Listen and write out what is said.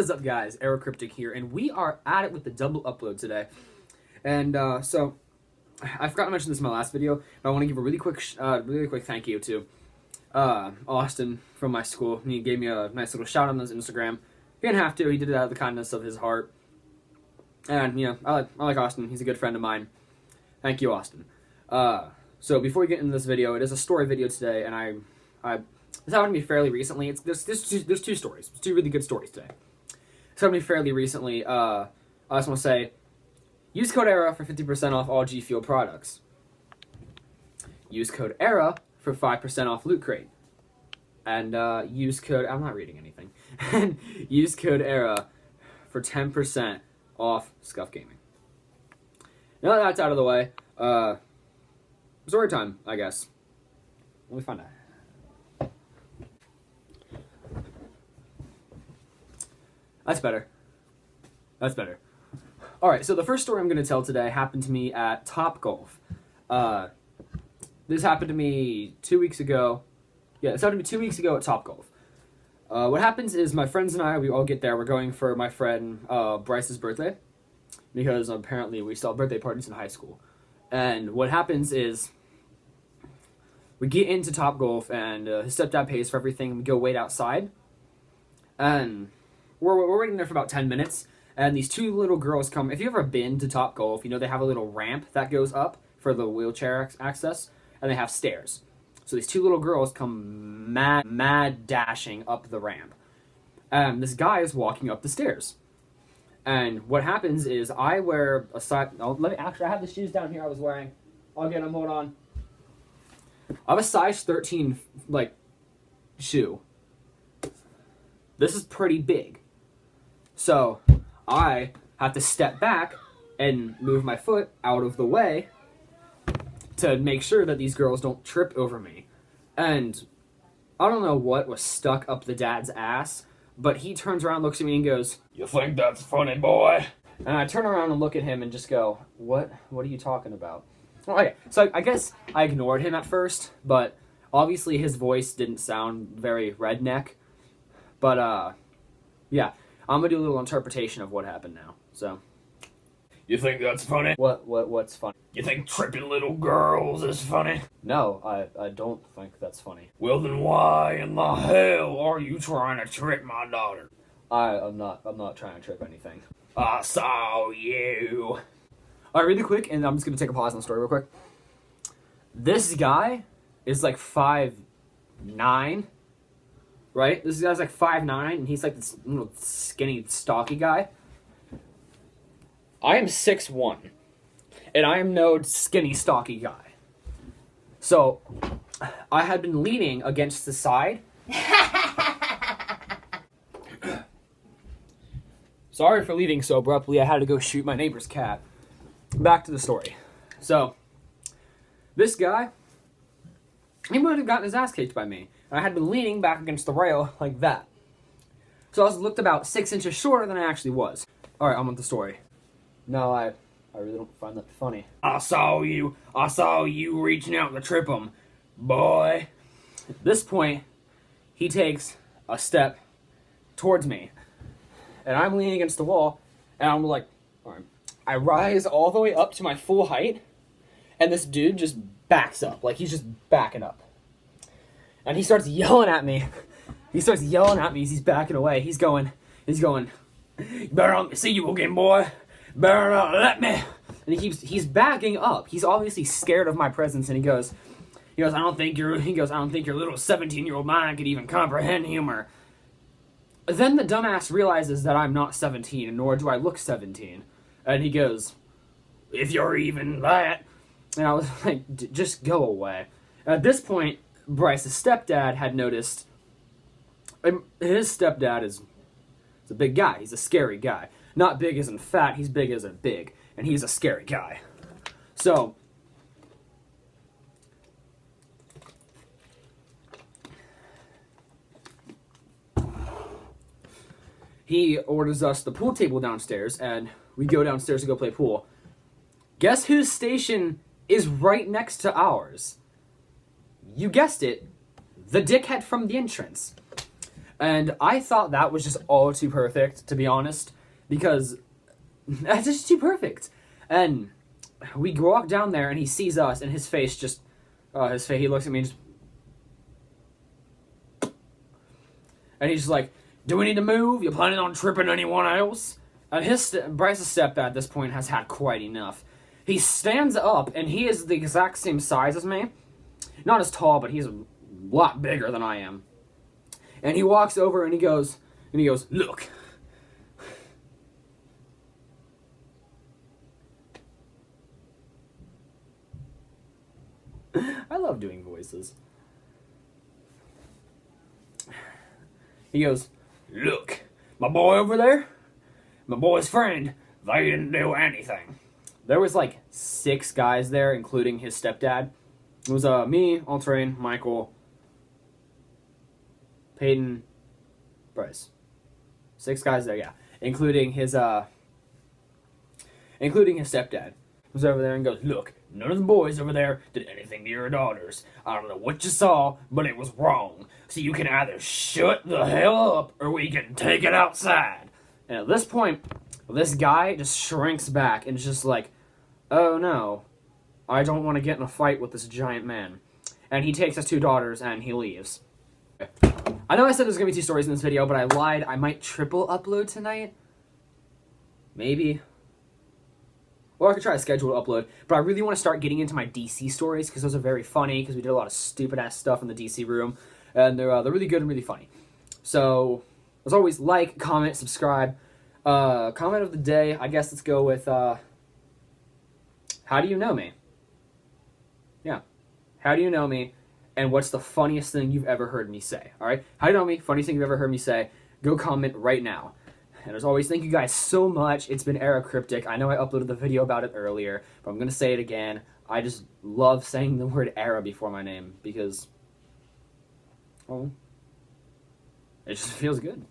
What is up, guys? Aerocryptic here, and we are at it with the double upload today. And so, I forgot to mention this in my last video, but I want to give a really quick thank you to Austin from my school. He gave me a nice little shout out on his Instagram. He didn't have to; he did it out of the kindness of his heart. And I like Austin. He's a good friend of mine. Thank you, Austin. So before we get into this video, it is a story video today, and this happened to me fairly recently. There's two stories. It's two really good stories today. This happened to me fairly recently. I just want to say, use code ERA for 50% off all G Fuel products. Use code ERA for 5% off Loot Crate. And use code, I'm not reading anything. And use code ERA for 10% off Scuff Gaming. Now that that's out of the way, story time, I guess. Let me find out. That's better. That's better. Alright, so the first story I'm going to tell today happened to me at Topgolf. This happened to me 2 weeks ago. Yeah, this happened to me 2 weeks ago at Topgolf. What happens is my friends and I, we all get there. We're going for my friend Bryce's birthday. Because apparently we still have birthday parties in high school. And what happens is we get into Topgolf and his stepdad pays for everything. And we go wait outside. And we're waiting there for about 10 minutes. And these two little girls come. If you've ever been to Topgolf, you know they have a little ramp that goes up for the wheelchair access. And they have stairs. So these two little girls come mad dashing up the ramp. And this guy is walking up the stairs. And what happens is I wear a size... Oh, I have the shoes down here I was wearing. I'll get them, hold on. I have a size 13, shoe. This is pretty big. So, I have to step back and move my foot out of the way to make sure that these girls don't trip over me. And I don't know what was stuck up the dad's ass, but he turns around, looks at me, and goes, "You think that's funny, boy?" And I turn around and look at him and just go, What are you talking about? Okay, so I guess I ignored him at first, but obviously his voice didn't sound very redneck. But, yeah, I'm gonna do a little interpretation of what happened now, so. You think that's funny? What's funny? You think tripping little girls is funny? No, I don't think that's funny. Well then why in the hell are you trying to trick my daughter? I'm not trying to trip anything. I saw you. Alright, really quick, and I'm just gonna take a pause on the story real quick. This guy is like 5'9", right? This guy's like 5'9", and he's like this little skinny, stocky guy. I am 6'1", and I am no skinny, stocky guy. So, I had been leaning against the side. Sorry for leaving so abruptly. I had to go shoot my neighbor's cat. Back to the story. So, this guy, he would have gotten his ass kicked by me. And I had been leaning back against the rail like that. So I was looked about 6 inches shorter than I actually was. Alright, on with the story. No, I really don't find that funny. I saw you reaching out to trip him, boy. At this point, he takes a step towards me. And I'm leaning against the wall, and I'm like, alright. I rise all the way up to my full height, and this dude just backs up. Like, he's just backing up. And he starts yelling at me. He starts yelling at me as he's backing away. He's going, "You better not see you again, boy. Better not let me." And he's backing up. He's obviously scared of my presence, and he goes, I don't think your little 17-year-old mind could even comprehend humor. Then the dumbass realizes that I'm not 17, nor do I look 17. And he goes, "If you're even that." And I was like, just go away. At this point, Bryce's stepdad had noticed. His stepdad is a big guy. He's a scary guy. Not big as in fat, he's big as in big. And he's a scary guy. So, he orders us the pool table downstairs, and we go downstairs to go play pool. Guess whose station is right next to ours? You guessed it, the dickhead from the entrance. And I thought that was just all too perfect, to be honest, because that's just too perfect. And we walk down there, and he sees us, and his face just, he looks at me and just, and he's just like, do we need to move? You planning on tripping anyone else? And Bryce's stepdad at this point has had quite enough. He stands up, and he is the exact same size as me. Not as tall, but he's a lot bigger than I am. And he walks over and he goes, look. I love doing voices. He goes, look, my boy over there, my boy's friend, they didn't do anything. There was like 6 guys there, including his stepdad. It was me, Altrain, Michael, Peyton, Bryce. 6 guys there, yeah. Including his stepdad. He was over there and goes, look, none of the boys over there did anything to your daughters. I don't know what you saw, but it was wrong. So you can either shut the hell up or we can take it outside. And at this point, this guy just shrinks back and is just like, oh no, I don't want to get in a fight with this giant man. And he takes his 2 daughters and he leaves. I know I said there's going to be 2 stories in this video, but I lied. I might triple upload tonight. Maybe. Or I could try to schedule an upload. But I really want to start getting into my DC stories because those are very funny because we did a lot of stupid-ass stuff in the DC room. And they're really good and really funny. So, as always, like, comment, subscribe. Comment of the day, I guess let's go with, how do you know me? Yeah. How do you know me? And what's the funniest thing you've ever heard me say? Alright? How do you know me? Funniest thing you've ever heard me say? Go comment right now. And as always, thank you guys so much. It's been Era Cryptic. I know I uploaded the video about it earlier, but I'm going to say it again. I just love saying the word Era before my name because, well, it just feels good.